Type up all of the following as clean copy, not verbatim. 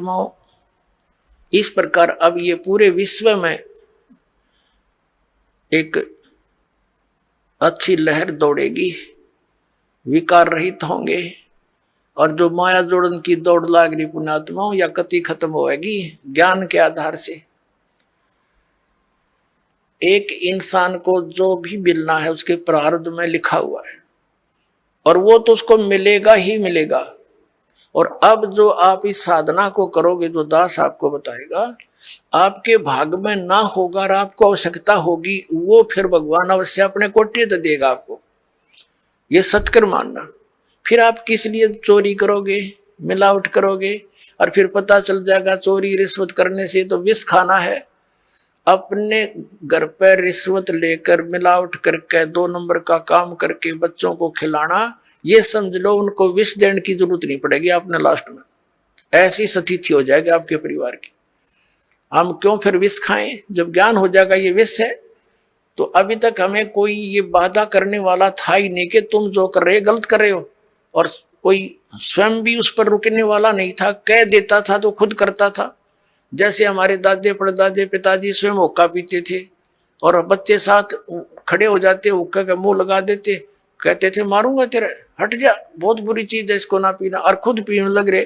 पुण्यात्माओं, इस प्रकार अब ये पूरे विश्व में एक अच्छी लहर दौड़ेगी, विकार रहित होंगे, और जो माया जोड़न की दौड़ लाग रही पुण्यात्माओं या कति खत्म होएगी ज्ञान के आधार से। एक इंसान को जो भी मिलना है उसके प्रारब्ध में लिखा हुआ है और वो तो उसको मिलेगा ही मिलेगा। और अब जो आप इस साधना को करोगे, जो दास आपको बताएगा, आपके भाग में ना होगा और आपको आवश्यकता होगी, वो फिर भगवान अवश्य अपने कोटि तो देगा आपको, ये सत्कर मानना। फिर आप किस लिए चोरी करोगे, मिलावट करोगे, और फिर पता चल जाएगा चोरी रिश्वत करने से तो विष खाना है। अपने घर पर रिश्वत लेकर मिलावट करके 2 नंबर का काम करके बच्चों को खिलाना, ये समझ लो उनको विष देने की जरूरत नहीं पड़ेगी आपने लास्ट में। ऐसी स्थिति हो जाएगी आपके परिवार की। हम क्यों फिर विष खाएं जब ज्ञान हो जाएगा ये विष है। तो अभी तक हमें कोई ये बाधा करने वाला था ही नहीं कि तुम जो कर रहे गलत कर रहे हो, और कोई स्वयं भी उस पर रुकने वाला नहीं था। कह देता था तो खुद करता था। जैसे हमारे दादे परदादे पिताजी स्वयं हुक्का पीते थे और बच्चे साथ खड़े हो जाते, हुक्का का मुंह लगा देते, कहते थे मारूंगा तेरे, हट जा, बहुत बुरी चीज है इसको ना पीना, और खुद पीने लग रहे।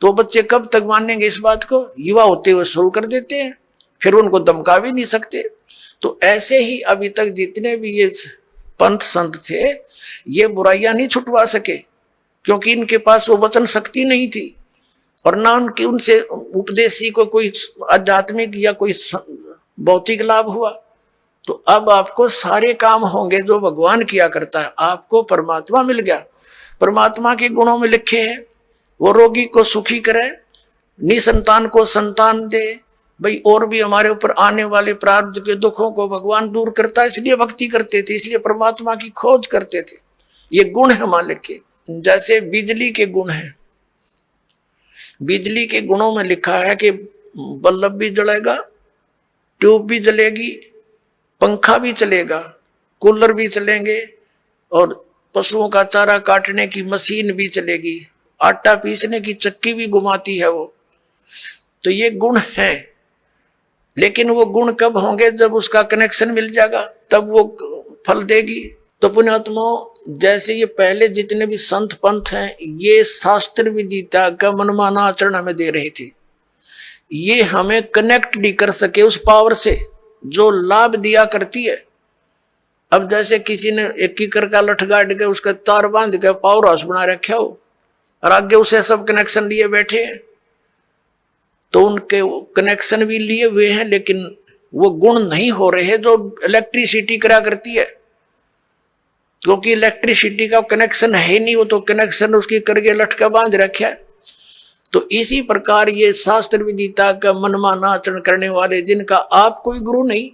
तो बच्चे कब तक मानेंगे इस बात को, युवा होते हुए शुरू कर देते हैं, फिर उनको धमका भी नहीं सकते। तो ऐसे ही अभी तक जितने भी ये पंथ संत थे ये बुराइयां नहीं छुटवा सके, क्योंकि इनके पास वो वचन शक्ति नहीं थी और ना उनके उनसे उपदेशी को कोई आध्यात्मिक या कोई भौतिक लाभ हुआ। तो अब आपको सारे काम होंगे जो भगवान किया करता है। आपको परमात्मा मिल गया, परमात्मा के गुणों में लिखे हैं, वो रोगी को सुखी करे, निसंतान को संतान दे। भाई और भी हमारे ऊपर आने वाले प्रारब्ध के दुखों को भगवान दूर करता है, इसलिए भक्ति करते थे, इसलिए परमात्मा की खोज करते थे। ये गुण है मालिक के। जैसे बिजली के गुण हैं, बिजली के गुणों में लिखा है कि बल्ब भी जलेगा, ट्यूब भी जलेगी, पंखा भी चलेगा, कूलर भी चलेंगे, और पशुओं का चारा काटने की मशीन भी चलेगी, आटा पीसने की चक्की भी घुमाती है वो। तो ये गुण है, लेकिन वो गुण कब होंगे, जब उसका कनेक्शन मिल जाएगा, तब वो फल देगी। तो पुण्यात्माओं, जैसे ये पहले जितने भी संत पंथ हैं ये शास्त्र विदिता का मनमाना आचरण हमें दे रहे थे। ये हमें कनेक्ट नहीं कर सके उस पावर से जो लाभ दिया करती है। अब जैसे किसी ने 1 एकड़ का लठ गाड़ के उसका तार बांध के पावर हाउस बना रखा हो और आगे उसे सब कनेक्शन लिए बैठे हैं, तो उनके कनेक्शन भी लिए हुए हैं लेकिन वो गुण नहीं हो रहे जो इलेक्ट्रिसिटी करा करती है, क्योंकि इलेक्ट्रिसिटी का कनेक्शन है नहीं, वो तो कनेक्शन उसकी करके लटका बांध रखा है। तो इसी प्रकार ये शास्त्र विदिता का मनमाना आचरण करने वाले, जिनका आप कोई गुरु नहीं,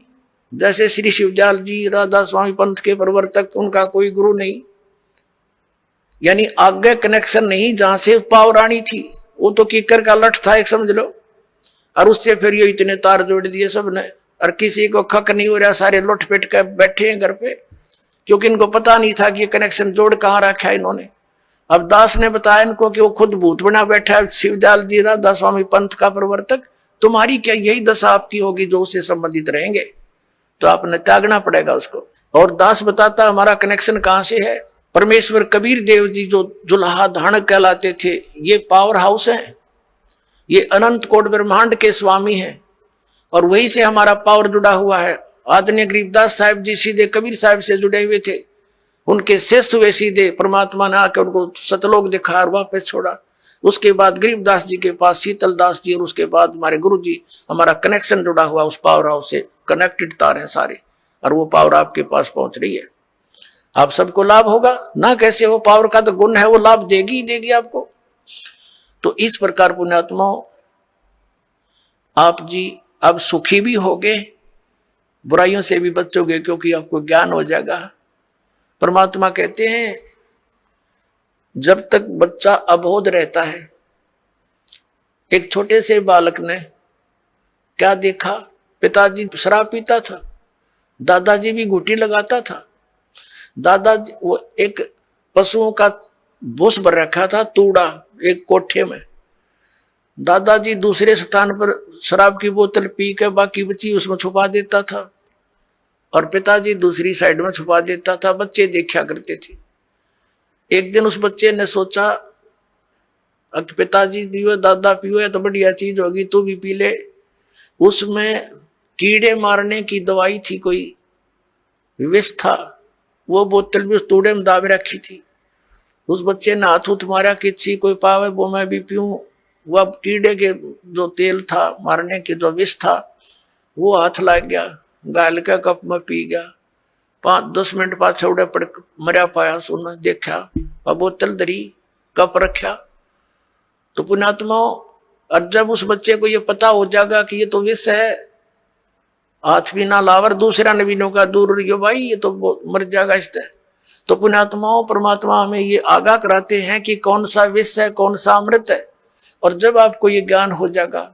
जैसे श्री शिवजाल जी राधा स्वामी पंथ के प्रवर्तक, उनका कोई गुरु नहीं, यानी आगे कनेक्शन नहीं, जहां से पावर आनी थी वो तो कीकर का लठ था एक समझ लो, और उससे फिर ये इतने तार जोड़ दिए सबने, और किसी को खक नहीं हो रहा, सारे लुट पिट कर बैठे हैं घर पे, क्योंकि इनको पता नहीं था कि ये कनेक्शन जोड़ कहाँ रखा है इन्होंने। अब दास ने बताया इनको कि वो खुद भूत बना बैठा है, शिवजाल जी राधा स्वामी पंथ का प्रवर्तक, तुम्हारी क्या यही दशा आपकी होगी जो उससे संबंधित रहेंगे, तो आपने त्यागना पड़ेगा उसको। और दास बताता हमारा कनेक्शन कहाँ से है। परमेश्वर कबीर देव जी जो जुल्हा धाणक कहलाते थे, ये पावर हाउस है, ये अनंत कोट ब्रह्मांड के स्वामी हैं, और वही से हमारा पावर जुड़ा हुआ है। आदरणीय गरीबदास साहिब जी सीधे कबीर साहिब से जुड़े हुए थे, उनके शिष्य हुए सीधे, परमात्मा ने आकर उनको सतलोक दिखाया और वापस छोड़ा। उसके बाद गरीबदास जी के पास शीतल दास जी, और उसके बाद हमारे गुरु जी। हमारा कनेक्शन जुड़ा हुआ उस पावर हाउस से, कनेक्टेड तार है सारे, और वो पावर आपके पास पहुंच रही है। आप सबको लाभ होगा ना, कैसे हो, पावर का तो गुण है, वो लाभ देगी ही देगी आपको। तो इस प्रकार पुण्यात्माओं, आप जी अब सुखी भी होगे, बुराइयों से भी बचोगे, क्योंकि आपको ज्ञान हो जाएगा। परमात्मा कहते हैं जब तक बच्चा अबोध रहता है, एक छोटे से बालक ने क्या देखा, पिताजी शराब पीता था, दादाजी भी घूंटी लगाता था, दादाजी वो एक पशुओं का भूस भर रखा था तूड़ा एक कोठे में, दादाजी दूसरे स्थान पर शराब की बोतल पी के बाकी बची उसमें छुपा देता था और पिताजी दूसरी साइड में छुपा देता था। बच्चे देखा करते थे। एक दिन उस बच्चे ने सोचा पिताजी पियो दादा पियो है तो बढ़िया चीज होगी, तू भी पी ले। उसमें कीड़े मारने की दवाई थी, कोई विष था। वो बोतल भी उस तूड़े में दाब रखी थी। उस बच्चे ने हाथ उठ मारा कि छी कोई पावे वो मैं भी पीऊं। वह कीड़े के जो तेल था मारने के जो विष था वो हाथ लग गया, गाल का कप में पी गया। 5-10 मिनट बाद छौड़े पड़ मरा पाया। सुना देखा वह बोतल धरी कप रखा। तो पुण्यात्मा, और जब उस बच्चे को ये पता हो जाएगा कि ये तो विष है, हाथ भी ना लावर, दूसरा ने भी नौका दूर रहियो भाई ये तो मर जाएगा इससे। तो पुण्यात्माओं परमात्मा हमें ये आगाह कराते हैं कि कौन सा विष है कौन सा अमृत है। और जब आपको ये ज्ञान हो जाएगा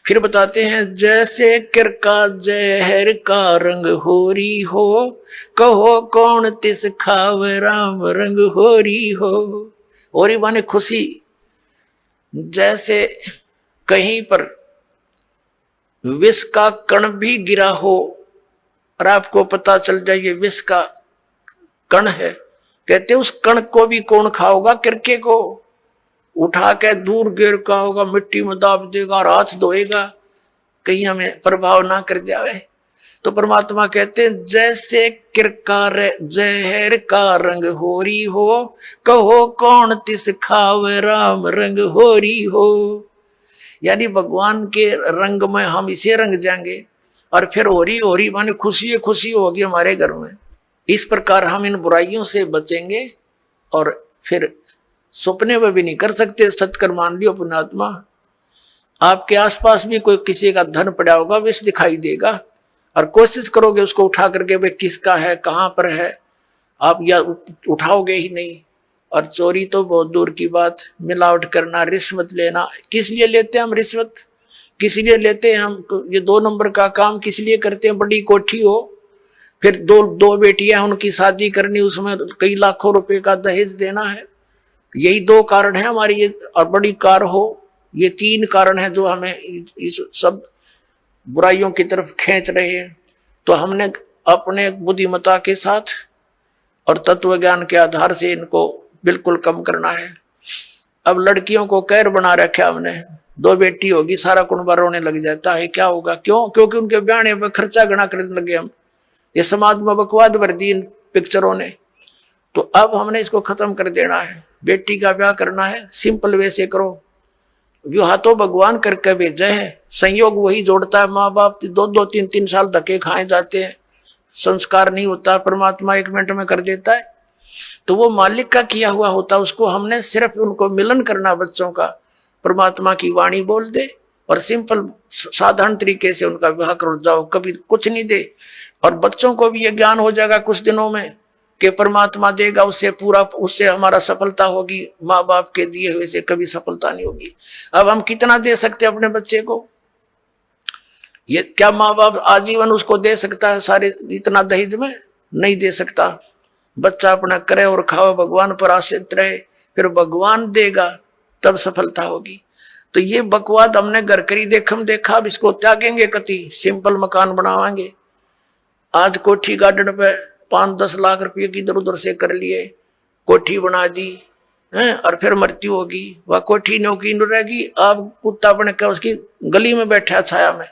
फिर बताते हैं जैसे किरका जहर का रंग होरी हो, कहो कौन तिस खाव राम रंग होरी हो। होरी माने खुशी। जैसे कहीं पर विष का कण भी गिरा हो और आपको पता चल जाए ये विष का कण है, कहते उस कण को भी कौन खाओगा? किरके को उठा के दूर गिर का होगा, मिट्टी में दाब देगा और हाथ धोएगा कहीं हमें प्रभाव ना कर जाए। तो परमात्मा कहते हैं जैसे किरका जहर का रंग होरी हो, कहो कौन तिस खाव राम रंग होरी हो। यानी भगवान के रंग में हम इसे रंग जाएंगे और फिर होरी होरी माने खुशी खुशी होगी हमारे घर में। इस प्रकार हम इन बुराइयों से बचेंगे और फिर सपने में भी नहीं कर सकते। सत्कर मान लियो पुण्यात्मा, आपके आसपास भी कोई किसी का धन पड़ा होगा विष दिखाई देगा और कोशिश करोगे उसको उठा करके भाई किसका है कहाँ पर है, आप या उठाओगे ही नहीं। और चोरी तो बहुत दूर की बात, मिलावट करना, रिश्वत लेना। किस लिए लेते हैं हम रिश्वत? किस लिए लेते हैं हम ये 2 नंबर का काम? किस लिए करते हैं? बड़ी कोठी हो, फिर दो बेटियां उनकी शादी करनी, उसमें कई लाखों रुपए का दहेज देना है। यही 2 कारण है हमारी ये। और बड़ी कार हो, ये 3 कारण है जो हमें इस सब बुराइयों की तरफ खींच रहे हैं। तो हमने अपने बुद्धिमत्ता के साथ और तत्व ज्ञान के आधार से इनको बिल्कुल कम करना है। अब लड़कियों को कैर बना रखा हमने, 2 बेटी होगी सारा कुनबा रोने लग जाता है। क्या होगा? क्यों? क्योंकि उनके ब्याह में खर्चा गणा करने लगे हम। ये समाज में बकवाद भर दी इन पिक्चरों ने। तो अब हमने इसको खत्म कर देना है। बेटी का ब्याह करना है सिंपल वे से करो। विवाह तो भगवान करके भेजा है, संयोग वही जोड़ता है। माँ बाप 2-2, 3-3 साल धक्के खाए जाते हैं, संस्कार नहीं होता, परमात्मा 1 मिनट में कर देता है। तो वो मालिक का किया हुआ होता, उसको हमने सिर्फ उनको मिलन करना बच्चों का, परमात्मा की वाणी बोल दे और सिंपल साधारण तरीके से उनका विवाह करो जाओ, कभी कुछ नहीं दे। और बच्चों को भी ये ज्ञान हो जाएगा कुछ दिनों में कि परमात्मा देगा उससे पूरा, उससे हमारा सफलता होगी, माँ बाप के दिए हुए से कभी सफलता नहीं होगी। अब हम कितना दे सकते अपने बच्चे को? ये क्या माँ बाप आजीवन उसको दे सकता है सारे इतना दहेज में? नहीं दे सकता। बच्चा अपना करे और खाओ, भगवान पर आश्रित रहे, फिर भगवान देगा तब सफलता होगी। तो ये बकवाद हमने घर करी देखम देखा, अब इसको त्यागेंगे कति? सिंपल मकान बनावाएंगे। आज कोठी गार्डन पे 5-10 लाख रुपये की इधर उधर से कर लिए, कोठी बना दी है, और फिर मृत्यु होगी, वह कोठी नौकी न रहेगी। आप कुत्ता बन के उसकी गली में बैठा छाया में,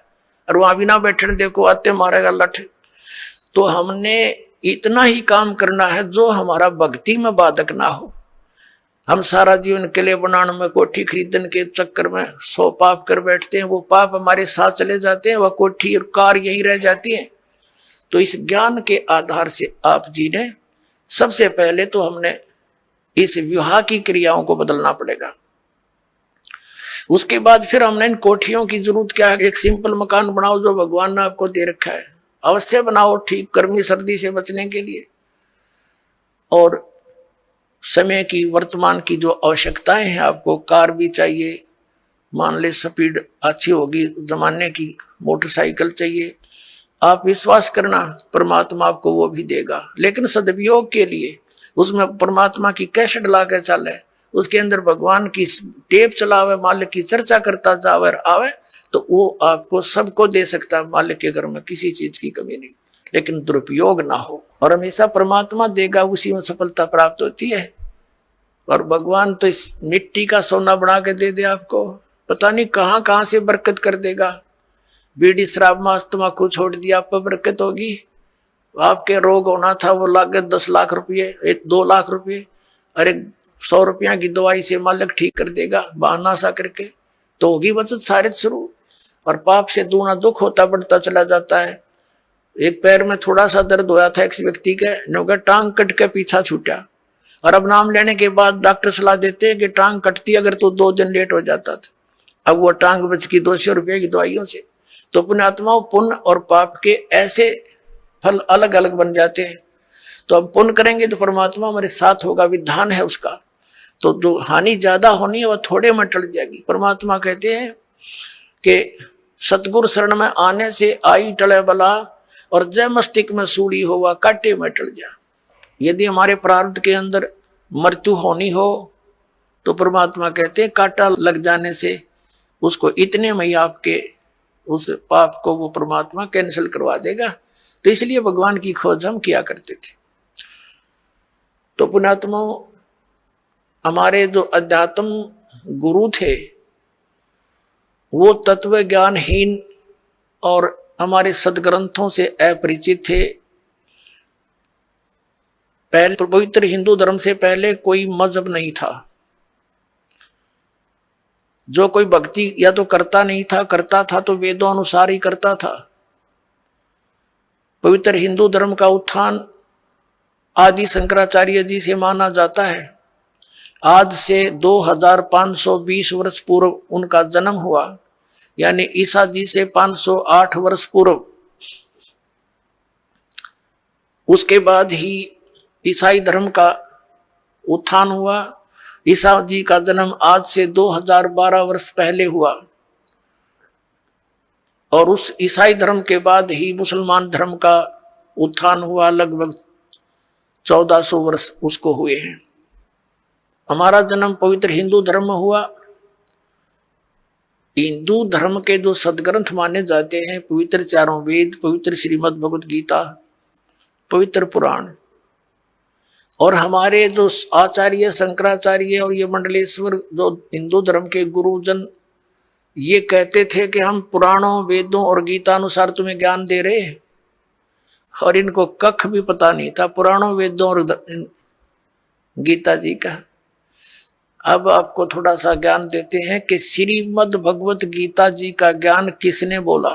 और वहां भी ना बैठने देखो आते मारेगा लठ। तो हमने इतना ही काम करना है जो हमारा भक्ति में बाधक ना हो। हम सारा जीवन किले बनाने में, कोठी खरीदने के चक्कर में 100 पाप कर बैठते हैं, वो पाप हमारे साथ चले जाते हैं, वह कोठी और कार यही रह जाती है। तो इस ज्ञान के आधार से आप जी ने सबसे पहले तो हमने इस विवाह की क्रियाओं को बदलना पड़ेगा। उसके बाद फिर हमने इन कोठियों की जरूरत क्या है? एक सिंपल मकान बनाओ जो भगवान ने आपको दे रखा है, अवश्य बनाओ, ठीक गर्मी सर्दी से बचने के लिए। और समय की वर्तमान की जो आवश्यकताएं हैं, आपको कार भी चाहिए, मान ले स्पीड अच्छी होगी जमाने की, मोटरसाइकिल चाहिए। आप विश्वास करना परमात्मा आपको वो भी देगा, लेकिन सदुपयोग के लिए उसमें परमात्मा की कैसेट ला के चले उसके अंदर भगवान की टेप चलावे, मालिक की चर्चा करता जावे आवे, तो वो आपको सबको दे सकता है। मालिक के घर में किसी चीज की कमी नहीं, लेकिन दुरुपयोग ना हो। और हमेशा परमात्मा देगा, उसी में सफलता प्राप्त होती है। और भगवान तो इस मिट्टी का सोना बना के दे दे आपको, पता नहीं कहां कहां से बरकत कर देगा। बीड़ी शराब मांस तम्बाकू छोड़ दिया, आप पर बरकत होगी। आपके रोग होना था वो लागत 10 लाख रुपये, 2 लाख रुपये, अरे 100 रुपया की दवाई से मालिक ठीक कर देगा, बहाना सा करके, तो होगी बचत सारे शुरू। और पाप से दूना दुख होता बढ़ता चला जाता है। एक पैर में थोड़ा सा दर्द होया था एक व्यक्ति के, टांग कट के पीछा छूटा, और अब नाम लेने के बाद डॉक्टर सलाह देते हैं कि टांग कटती अगर तो 2 दिन लेट हो जाता था। अब वो टांग बच की 200 रुपये की दवाइयों से। तो पुण्यात्माओं, पुण्य और पाप के ऐसे फल अलग अलग बन जाते हैं। तो हम पुण्य करेंगे तो परमात्मा हमारे साथ होगा, विधान है उसका। तो जो हानि ज्यादा होनी है वह थोड़े में टल जाएगी। परमात्मा कहते हैं कि सतगुरु शरण में आने से आई टले बला, और जय मस्तिष्क में सूड़ी होवा काटे में टल जा। यदि हमारे प्रारब्ध के अंदर मृत्यु होनी हो तो परमात्मा कहते हैं कांटा लग जाने से उसको इतने में ही आपके उस पाप को वो परमात्मा कैंसिल करवा देगा। तो इसलिए भगवान की खोज हम किया करते थे। तो पुण्यात्मा, हमारे जो अध्यात्म गुरु थे वो तत्व ज्ञानहीन और हमारे सदग्रंथों से अपरिचित थे। पहले पवित्र हिंदू धर्म से पहले कोई मजहब नहीं था। जो कोई भक्ति या तो करता नहीं था, करता था तो वेदों अनुसार ही करता था। पवित्र हिंदू धर्म का उत्थान आदि शंकराचार्य जी से माना जाता है। आज से 2520 वर्ष पूर्व उनका जन्म हुआ, यानी ईसा जी से 508 वर्ष पूर्व। उसके बाद ही ईसाई धर्म का उत्थान हुआ। ईसा जी का जन्म आज से 2012 वर्ष पहले हुआ, और उस ईसाई धर्म के बाद ही मुसलमान धर्म का उत्थान हुआ। लगभग 1400 वर्ष उसको हुए हैं। हमारा जन्म पवित्र हिंदू धर्म में हुआ। हिंदू धर्म के जो सदग्रंथ माने जाते हैं, पवित्र चारों वेद, पवित्र श्रीमद् भगवत गीता, पवित्र पुराण, और हमारे जो आचार्य शंकराचार्य और ये मंडलेश्वर जो हिंदू धर्म के गुरुजन ये कहते थे कि हम पुराणों वेदों और गीता अनुसार तुम्हें ज्ञान दे रहे हैं, और इनको कख भी पता नहीं था पुराणों वेदों और गीता जी का। अब आपको थोड़ा सा ज्ञान देते हैं कि श्रीमद् भगवत गीता जी का ज्ञान किसने बोला।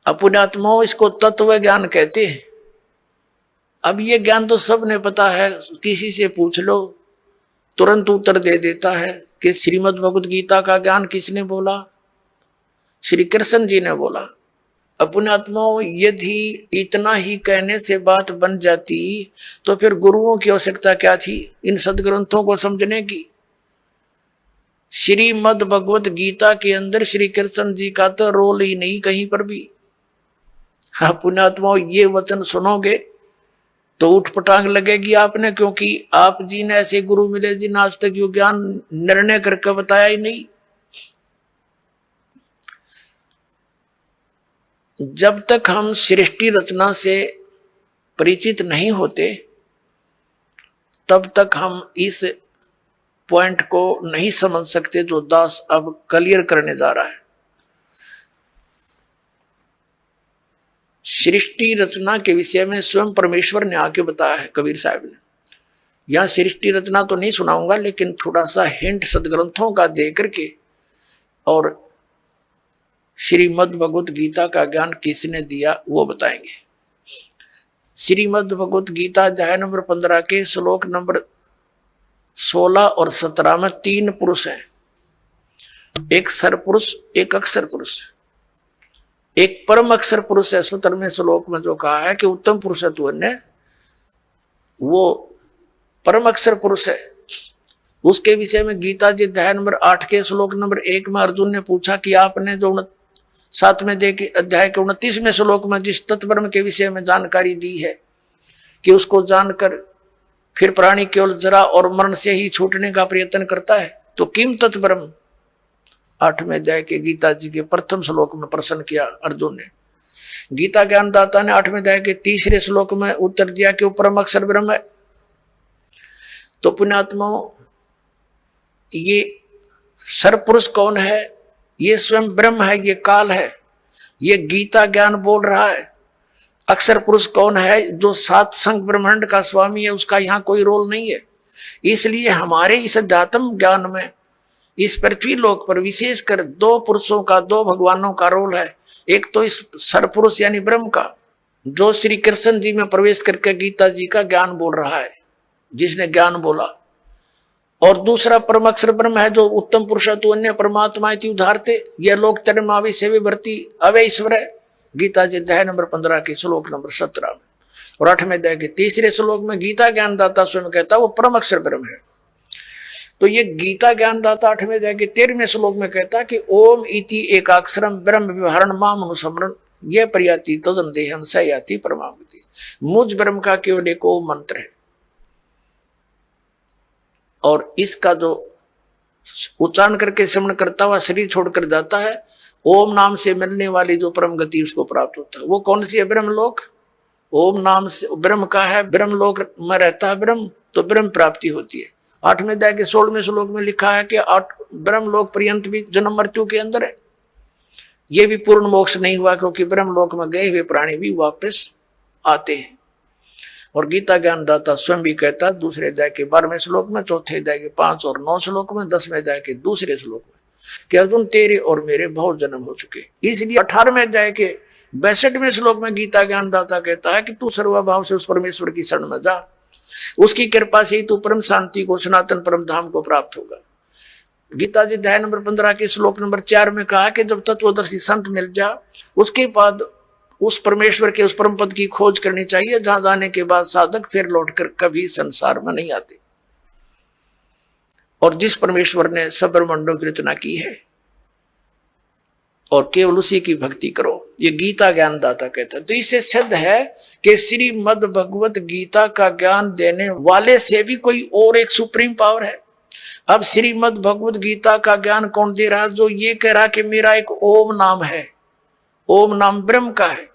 पुण्यात्माओं, इसको तत्व ज्ञान कहते हैं। अब ये ज्ञान तो सबने पता है, किसी से पूछ लो तुरंत उत्तर दे देता है कि श्रीमद् भगवत गीता का ज्ञान किसने बोला? श्री कृष्ण जी ने बोला। पुण्यात्माओं, यदि इतना ही कहने से बात बन जाती तो फिर गुरुओं की आवश्यकता क्या थी इन सदग्रंथों को समझने की। श्रीमद् भगवत गीता के अंदर श्री कृष्ण जी का तो रोल ही नहीं कहीं पर भी। हाँ पुण्यात्माओं, ये वचन सुनोगे तो उठ पटांग लगेगी आपने, क्योंकि आप जी ने ऐसे गुरु मिले जिन आज तक यो ज्ञान निर्णय करके बताया ही नहीं। जब तक हम सृष्टि रचना से परिचित नहीं होते तब तक हम इस पॉइंट को नहीं समझ सकते जो दास अब क्लियर करने जा रहा है। सृष्टि रचना के विषय में स्वयं परमेश्वर ने आके बताया है कबीर साहब ने। यहां सृष्टि रचना तो नहीं सुनाऊंगा, लेकिन थोड़ा सा हिंट सदग्रंथों का दे करके और श्रीमद् भगवत गीता का ज्ञान किसने दिया वो बताएंगे। श्रीमद् भगवत गीता अध्याय नंबर 15 के श्लोक नंबर 16 और 17 में 3 पुरुष हैं, एक सर पुरुष, एक अक्षर पुरुष, एक परम अक्षर पुरुष है। 17वें श्लोक में जो कहा है कि उत्तम पुरुष है तू, वो परम अक्षर पुरुष है। उसके विषय में गीता जी अध्याय नंबर 8 के श्लोक नंबर 1 में अर्जुन ने पूछा कि आपने जो 7वें अध्याय के 29वें श्लोक में जिस तत्व ब्रह्म के विषय में जानकारी दी है कि उसको जानकर फिर प्राणी केवल जरा और मरण से ही छूटने का प्रयत्न करता है। तो किम तत् ब्रह्म 8वें अध्याय के गीता जी के प्रथम श्लोक में प्रश्न किया अर्जुन ने। गीता ज्ञानदाता ने 8वें अध्याय के 3रे श्लोक में उत्तर दिया कि वो परम अक्षर ब्रह्म है। तो पुण्यात्माओं, ये सरपुरुष कौन है? ये स्वयं ब्रह्म है, ये काल है, ये गीता ज्ञान बोल रहा है। अक्षर पुरुष कौन है? जो 7 संग ब्रह्मांड का स्वामी है, उसका यहाँ कोई रोल नहीं है। इसलिए हमारे इस अध्यात्म ज्ञान में इस पृथ्वी लोक पर विशेषकर 2 पुरुषों का, 2 भगवानों का रोल है। एक तो इस सरपुरुष यानी ब्रह्म का, जो श्री कृष्ण जी में प्रवेश करके गीता जी का ज्ञान बोल रहा है, जिसने ज्ञान बोला। और दूसरा परम अक्षर ब्रह्म है, जो उत्तम पुरुषत्व अन्य परमात्मा उदाहरते यह लोक तरमावि सेवे भरती अवे ईश्वर है। गीता जी अध्याय नंबर 15 के श्लोक नंबर 17 में। और 8वें अध्याय के 3रे श्लोक में गीता ज्ञानदाता स्वयं कहता है वो परम अक्षर ब्रह्म है। तो ये गीता ज्ञानदाता 8वें अध्याय के 13वें श्लोक में कहता है कि ओम इति एकाक्षरम ब्रह्म व्यवहारण माम अनुस्मरण यह प्रयाति तजन देहम स याति परमागति। मुझ ब्रह्म का केवल एक ओम मंत्र है, और इसका जो उच्चारण करके श्रवण करता हुआ शरीर छोड़कर जाता है, ओम नाम से मिलने वाली जो परम गति उसको प्राप्त होता है। वो कौन सी है? ब्रह्मलोक। ओम नाम से ब्रह्म का है, ब्रह्मलोक में रहता है ब्रह्म, तो ब्रह्म प्राप्ति होती है। 8वें अध्याय के 16वें श्लोक में लिखा है कि ब्रह्मलोक पर्यंत भी जन्म मृत्यु के अंदर है। ये भी पूर्ण मोक्ष नहीं हुआ, क्योंकि ब्रह्मलोक में गए हुए प्राणी भी वापस आते हैं। और गीता ज्ञानदाता स्वयं भी कहता है 2 अध्याय के 12वें श्लोक में, 4 अध्याय के 5 और 9 श्लोक में, 10वें अध्याय के 2 श्लोक में कि अर्जुन तेरे और मेरे बहुत जन्म हो चुके। इसलिए 18वें अध्याय के 62वें श्लोक में गीता ज्ञानदाता कहता है कि तू सर्वभाव से उस परमेश्वर की शरण में जा, उसकी कृपा से ही तू परम शांति को, सनातन परम धाम को प्राप्त होगा। गीता जी अध्याय नंबर 15 के श्लोक नंबर 4 में कहा कि जब तत्वदर्शी संत मिल जा, उसके बाद उस परमेश्वर के उस परम पद की खोज करनी चाहिए, जहां जाने के बाद साधक फिर लौटकर कभी संसार में नहीं आते। और जिस परमेश्वर ने सब ब्रह्मांडों की रचना की है, और केवल उसी की भक्ति करो, ये गीता ज्ञानदाता कहता है। तो इससे सिद्ध है कि श्रीमद् भगवत गीता का ज्ञान देने वाले से भी कोई और एक सुप्रीम पावर है। अब श्रीमद् भगवत गीता का ज्ञान कौन दे रहा? जो ये कह रहा कि मेरा एक ओम नाम है, ओम नाम ब्रह्म का है।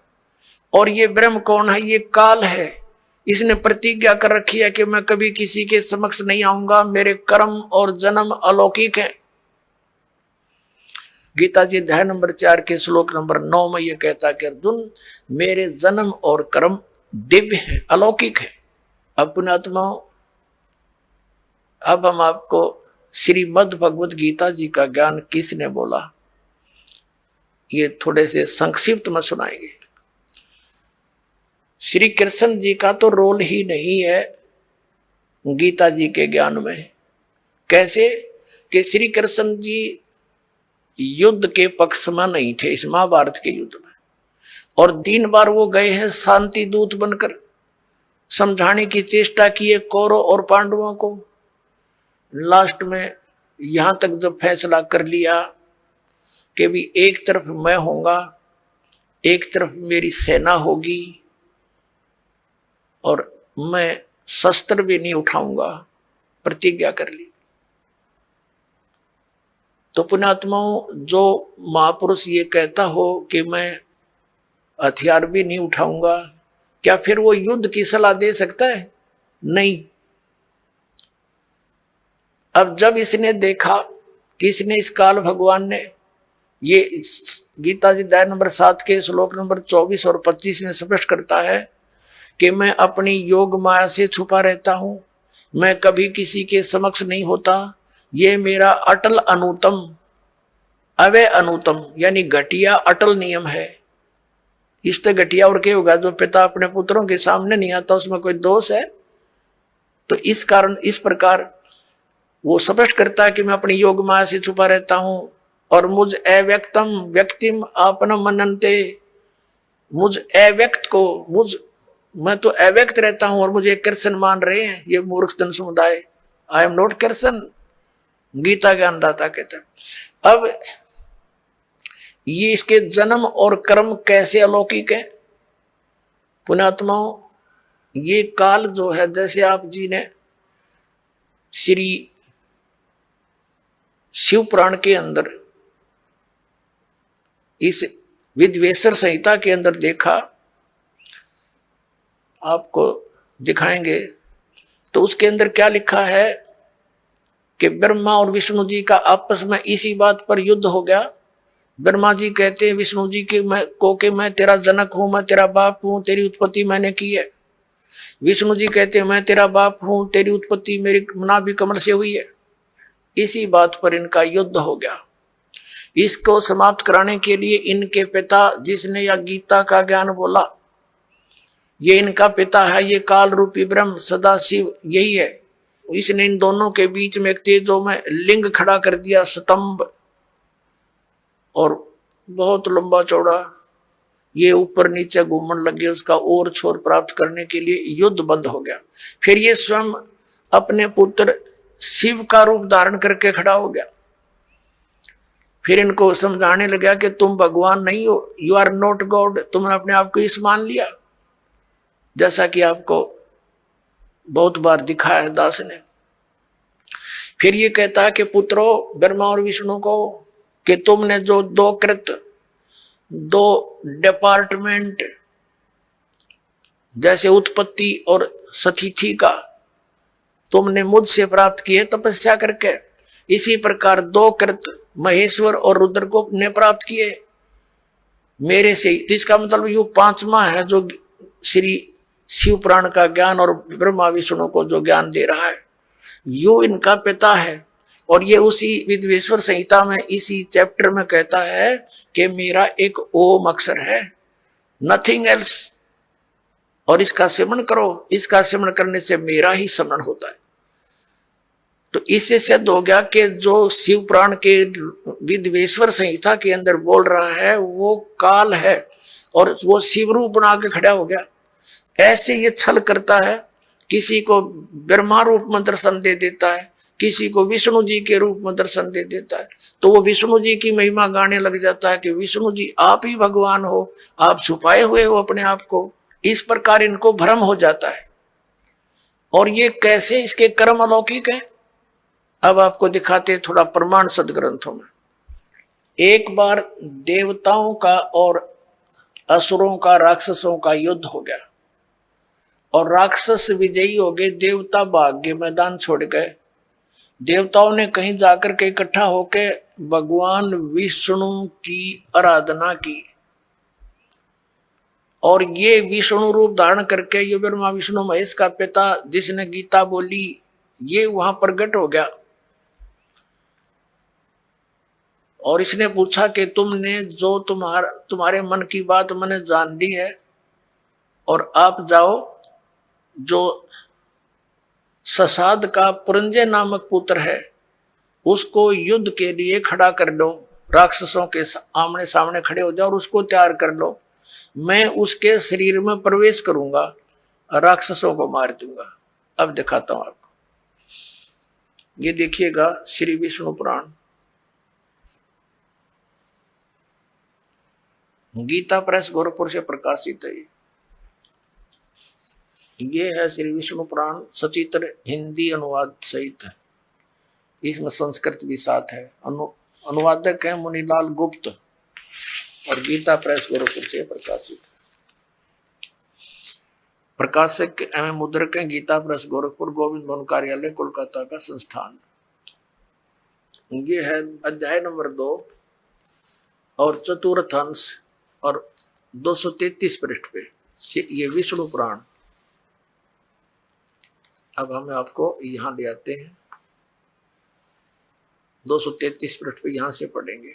और ये ब्रह्म कौन है? ये काल है। इसने प्रतिज्ञा कर रखी है कि मैं कभी किसी के समक्ष नहीं आऊंगा, मेरे कर्म और जन्म अलौकिक है। गीता जी अध्याय नंबर 4 के श्लोक नंबर 9 में यह कहता है कि अर्जुन मेरे जन्म और कर्म दिव्य है, अलौकिक है। अब पुण्यात्माओं, अब हम आपको श्रीमद् भगवत गीता जी का ज्ञान किसने बोला, ये थोड़े से संक्षिप्त में सुनाएंगे। श्री कृष्ण जी का तो रोल ही नहीं है गीता जी के ज्ञान में। कैसे कि श्री कृष्ण जी युद्ध के पक्ष में नहीं थे इस महाभारत के युद्ध में, और 3 बार वो गए हैं शांति दूत बनकर, समझाने की चेष्टा की है कौरव और पांडवों को। लास्ट में यहां तक जब फैसला कर लिया कि भी एक तरफ मैं होऊंगा, एक तरफ मेरी सेना होगी, और मैं शस्त्र भी नहीं उठाऊंगा, प्रतिज्ञा कर ली। तो पुण्यात्माओं, जो महापुरुष ये कहता हो कि मैं हथियार भी नहीं उठाऊंगा, क्या फिर वो युद्ध की सलाह दे सकता है? नहीं। अब जब इसने देखा कि इसने इस काल भगवान ने ये गीता जी अध्याय नंबर 7 के श्लोक नंबर 24 और 25 में स्पष्ट करता है कि मैं अपनी योग माया से छुपा रहता हूं, मैं कभी किसी के समक्ष नहीं होता, ये मेरा अटल अनुतम अवय अनुतम यानी घटिया अटल नियम है। इससे घटिया और क्या होगा? जो पिता अपने पुत्रों के सामने नहीं आता उसमें कोई दोष है? तो इस कारण इस प्रकार वो स्पष्ट करता है कि मैं अपनी योग माया से छुपा रहता हूं, और मुझ अव्यक्तम व्यक्तिम आपन मनन्ते, मुझ अव्यक्त को मैं तो अव्यक्त रहता हूं और मुझे कृष्ण मान रहे हैं ये मूर्ख जन समुदाय। I am not Krishna, Gita ज्ञानदाता कहता है। अब ये इसके जन्म और कर्म कैसे अलौकिक है? पुण्यात्माओं, ये काल जो है, जैसे आप जी ने श्री शिव पुराण के अंदर इस विद्वेश्वर संहिता के अंदर देखा, आपको दिखाएंगे, तो उसके अंदर क्या लिखा है कि ब्रह्मा और विष्णु जी का आपस में इसी बात पर युद्ध हो गया। ब्रह्मा जी कहते हैं विष्णु जी के मैं तेरा जनक हूं, मैं तेरा बाप हूं, तेरी उत्पत्ति मैंने की है। विष्णु जी कहते हैं मैं तेरा बाप हूं, तेरी उत्पत्ति मेरी नाभि कमल से हुई है। इसी बात पर इनका युद्ध हो गया। इसको समाप्त कराने के लिए इनके पिता, जिसने यह गीता का ज्ञान बोला, ये इनका पिता है, ये काल रूपी ब्रह्म सदा शिव यही है। इसने इन दोनों के बीच में एक तेजो में लिंग खड़ा कर दिया, स्तंभ, और बहुत लंबा चौड़ा, ये ऊपर नीचे घूमने लगे। उसका और छोर प्राप्त करने के लिए युद्ध बंद हो गया। फिर ये स्वयं अपने पुत्र शिव का रूप धारण करके खड़ा हो गया। फिर इनको समझाने लगा कि तुम भगवान नहीं हो, यू आर नॉट गॉड, तुमने अपने आप को इस मान लिया, जैसा कि आपको बहुत बार दिखाया है दास ने। फिर ये कहता है कि पुत्रो ब्रह्मा और विष्णु को कि तुमने जो दो कृत, दो डिपार्टमेंट, जैसे उत्पत्ति और सतिथि का तुमने मुझसे प्राप्त किए तपस्या करके, इसी प्रकार दो कृत महेश्वर और रुद्र को ने प्राप्त किए मेरे से। तो इसका मतलब ये पांचवा है जो श्री शिव पुराण का ज्ञान और ब्रह्मा विष्णु को जो ज्ञान दे रहा है, यो इनका पिता है। और ये उसी विद्वेश्वर संहिता में इसी चैप्टर में कहता है कि मेरा एक ओम अक्षर है, नथिंग एल्स, और इसका सिमरण करो, इसका सिमरण करने से मेरा ही स्मरण होता है। तो इससे सिद्ध हो गया कि जो शिव पुराण के विद्वेश्वर संहिता के अंदर बोल रहा है वो काल है, और वो शिव रूप बना के खड़ा हो गया। ऐसे ये छल करता है, किसी को ब्रह्मा रूप में दर्शन दे देता है, किसी को विष्णु जी के रूप में दर्शन दे देता है, तो वो विष्णु जी की महिमा गाने लग जाता है कि विष्णु जी आप ही भगवान हो, आप छुपाए हुए हो अपने आप को। इस प्रकार इनको भ्रम हो जाता है। और ये कैसे, इसके कर्म अलौकिक हैं। अब आपको दिखाते हैं थोड़ा प्रमाण सदग्रंथों में। एक बार देवताओं का और असुरों का, राक्षसों का युद्ध हो गया और राक्षस विजयी हो गए, देवता भाग गए, मैदान छोड़ गए। देवताओं ने कहीं जाकर के इकट्ठा होकर भगवान विष्णु की आराधना की, और ये विष्णु रूप धारण करके, ये ब्रह्मा विष्णु महेश का पिता जिसने गीता बोली, ये वहां प्रकट हो गया। और इसने पूछा कि तुमने जो तुम्हारे मन की बात मैंने जान ली है, और आप जाओ, जो ससाद का पुरंजय नामक पुत्र है उसको युद्ध के लिए खड़ा कर लो, राक्षसों के आमने सामने खड़े हो जाओ और उसको तैयार कर लो। मैं उसके शरीर में प्रवेश करूंगा, राक्षसों को मार दूंगा। अब दिखाता हूं आपको, ये देखिएगा श्री विष्णु पुराण, गीता प्रेस गोरखपुर से प्रकाशित है। ये है श्री विष्णु पुराण, सचित्र हिंदी अनुवाद सहित है, इसमें संस्कृत भी साथ है। अनुवादक है मुनीलाल गुप्त और गीता प्रेस गोरखपुर से प्रकाशित। प्रकाशक एवं मुद्रक है गीता प्रेस गोरखपुर, गोविंद भवन कार्यालय कोलकाता का संस्थान। ये है अध्याय नंबर 2 और चतुर्थ अंश और 233 पृष्ठ पे ये विष्णु पुराण। अब हम आपको यहां ले आते हैं, 233 पृष्ठ पे यहां से पढ़ेंगे।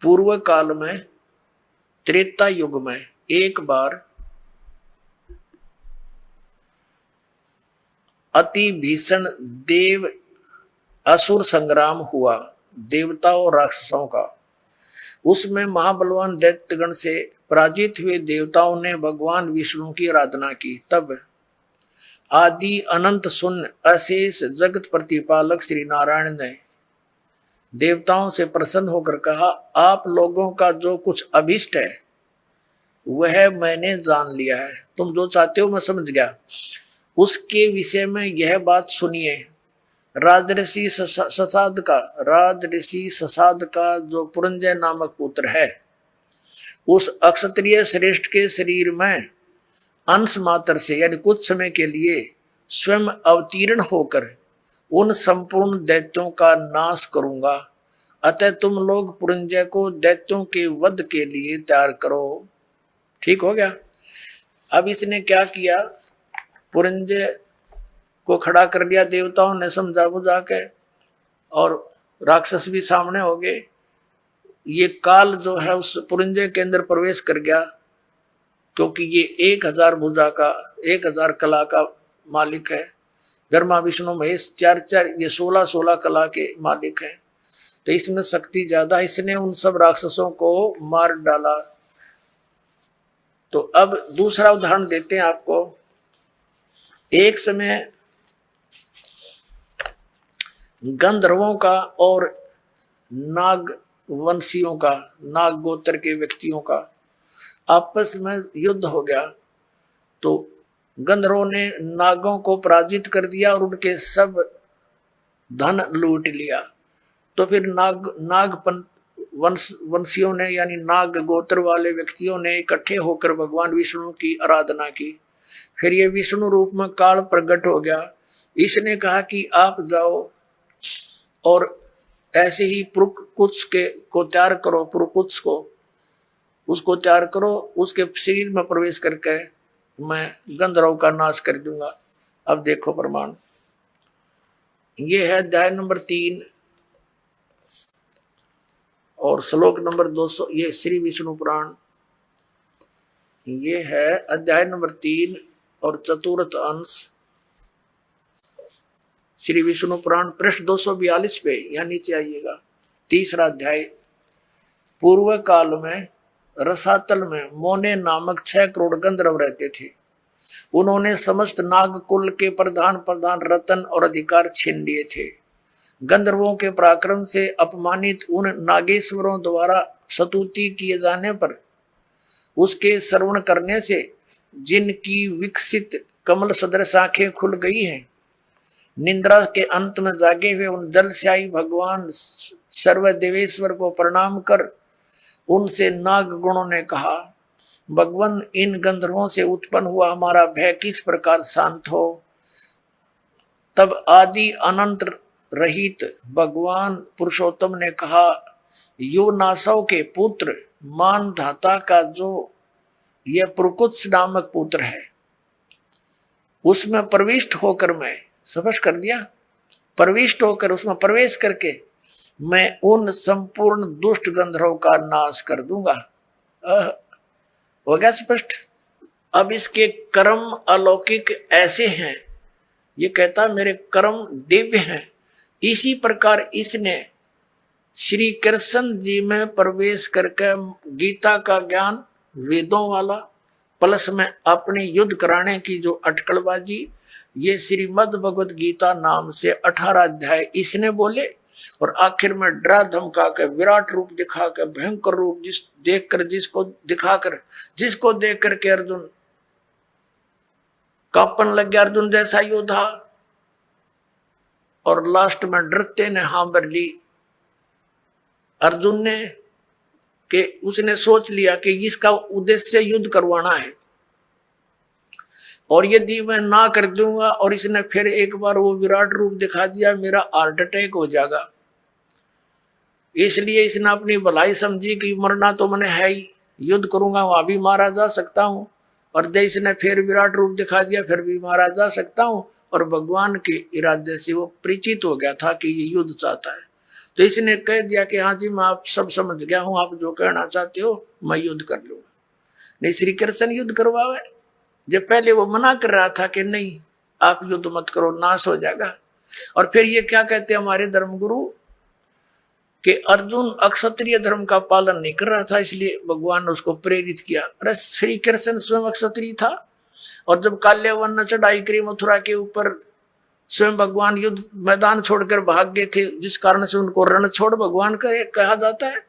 पूर्व काल में, त्रेता युग में एक बार अति भीषण देव असुर संग्राम हुआ, देवताओं और राक्षसों का। उसमें महाबलवान दैत्यगण से पराजित हुए देवताओं ने भगवान विष्णु की आराधना की। तब आदि अनंत शून्य अशेष जगत प्रतिपालक श्री नारायण ने देवताओं से प्रसन्न होकर कहा, आप लोगों का जो कुछ अभिष्ट है वह मैंने जान लिया है। तुम जो चाहते हो मैं समझ गया। उसके विषय में यह बात सुनिए। राजऋषि ससाद का जो पुरंजय नामक पुत्र है, उस अक्षत्रिय श्रेष्ठ के शरीर में अंश मात्र से यानी कुछ समय के लिए स्वयं अवतीर्ण होकर उन संपूर्ण दैत्यों का नाश करूंगा। अतः तुम लोग पुरंजय को दैत्यों के वध के लिए तैयार करो। ठीक हो गया। अब इसने क्या किया, पुरंजय को खड़ा कर दिया देवताओं ने समझा बुझा के, और राक्षस भी सामने हो गए। ये काल जो है उस पुरंजय के अंदर प्रवेश कर गया, क्योंकि ये 1000 भुजा का 1000 कला का मालिक है। ब्रह्मा विष्णु महेश 4 ये 16 कला के मालिक हैं। तो इसमें शक्ति ज्यादा, इसने उन सब राक्षसों को मार डाला। तो अब दूसरा उदाहरण देते हैं आपको। एक समय गंधर्वों का और नाग वंशियों का, नाग गोत्र के व्यक्तियों का आपस में युद्ध हो गया। तो गंधर्वों ने नागों को पराजित कर दिया और उनके सब धन लूट लिया। तो फिर नाग वंशियों ने यानी नाग गोत्र वाले व्यक्तियों ने इकट्ठे होकर भगवान विष्णु की आराधना की। फिर ये विष्णु रूप में काल प्रकट हो गया। इसने कहा कि आप जाओ और ऐसे ही पुरुकुत्स को तैयार करो, पुरुकुत्स को उसको तैयार करो, उसके शरीर में प्रवेश करके मैं गंधर्व का नाश कर दूंगा। अब देखो प्रमाण, ये है अध्याय नंबर 3 और श्लोक नंबर 200। ये श्री विष्णु पुराण, ये है अध्याय नंबर 3 और चतुर्थ अंश श्री विष्णु पुराण, पृष्ठ 242 पे, यहाँ नीचे आइएगा। तीसरा अध्याय। पूर्व काल में रसातल में मोने नामक 6 करोड़ गंधर्व रहते थे। उन्होंने समस्त नाग कुल के प्रधान रतन और अधिकार छीन लिए थे। गंधर्वों के पराक्रम से अपमानित उन नागेश्वरों द्वारा स्तुति किए जाने पर उसके श्रवण करने से जिनकी विकसित कमल सदृश आंखें खुल गई हैं, निंद्रा के अंत में जागे हुए उन जलशाही भगवान सर्वदेवेश्वर को प्रणाम कर उनसे नाग गुणों ने कहा, भगवान इन गंधर्वों से उत्पन्न हुआ हमारा भय किस प्रकार शांत हो। तब आदि अनंत रहित भगवान पुरुषोत्तम ने कहा, यो नासव के पुत्र मान धाता का जो यह पुरुकुत्स नामक पुत्र है, उसमें प्रविष्ट होकर मैं स्पष्ट कर दिया, प्रविष्ट होकर उसमें प्रवेश करके मैं उन संपूर्ण दुष्ट गंधर्वों का नाश कर दूंगा। हो गया स्पष्ट। अब इसके कर्म अलौकिक ऐसे हैं, ये कहता मेरे कर्म दिव्य हैं। इसी प्रकार इसने श्री कृष्ण जी में प्रवेश करके गीता का ज्ञान वेदों वाला प्लस में अपनी युद्ध कराने की जो अटकलबाजी, ये श्रीमद् भगवत गीता नाम से 18 अध्याय इसने बोले, और आखिर में डरा धमका के विराट रूप दिखा के भयंकर रूप जिसको देख करके अर्जुन कांपन लग गया, अर्जुन जैसा योद्धा, और लास्ट में डरते ने हाँ भर ली अर्जुन ने, कि उसने सोच लिया कि इसका उद्देश्य युद्ध करवाना है, और यदि मैं ना कर दूंगा और इसने फिर एक बार वो विराट रूप दिखा दिया, मेरा हार्ट अटैक हो जाएगा। इसलिए इसने अपनी भलाई समझी कि मरना तो मैंने है ही, युद्ध करूंगा वहां भी मारा जा सकता हूं, और देश ने फिर विराट रूप दिखा दिया फिर भी मारा जा सकता हूं, और भगवान के इरादे से वो परिचित हो गया था कि ये युद्ध चाहता है। तो इसने कह दिया कि हाँ जी मैं आप सब समझ गया हूं, आप जो कहना चाहते हो मैं युद्ध कर लूंगा। नहीं, श्री कृष्ण युद्ध करवावे, जब पहले वो मना कर रहा था कि नहीं आप युद्ध मत करो, नाश हो जाएगा। और फिर ये क्या कहते हैं हमारे धर्मगुरु कि अर्जुन अक्षत्रिय धर्म का पालन नहीं कर रहा था, इसलिए भगवान ने उसको प्रेरित किया। अरे श्री कृष्ण स्वयं अक्षत्रिय था, और जब काल्यवन ने चढ़ाई करी मथुरा के ऊपर, स्वयं भगवान युद्ध मैदान छोड़कर भाग गए थे, जिस कारण से उनको रण छोड़ भगवान कहा जाता है।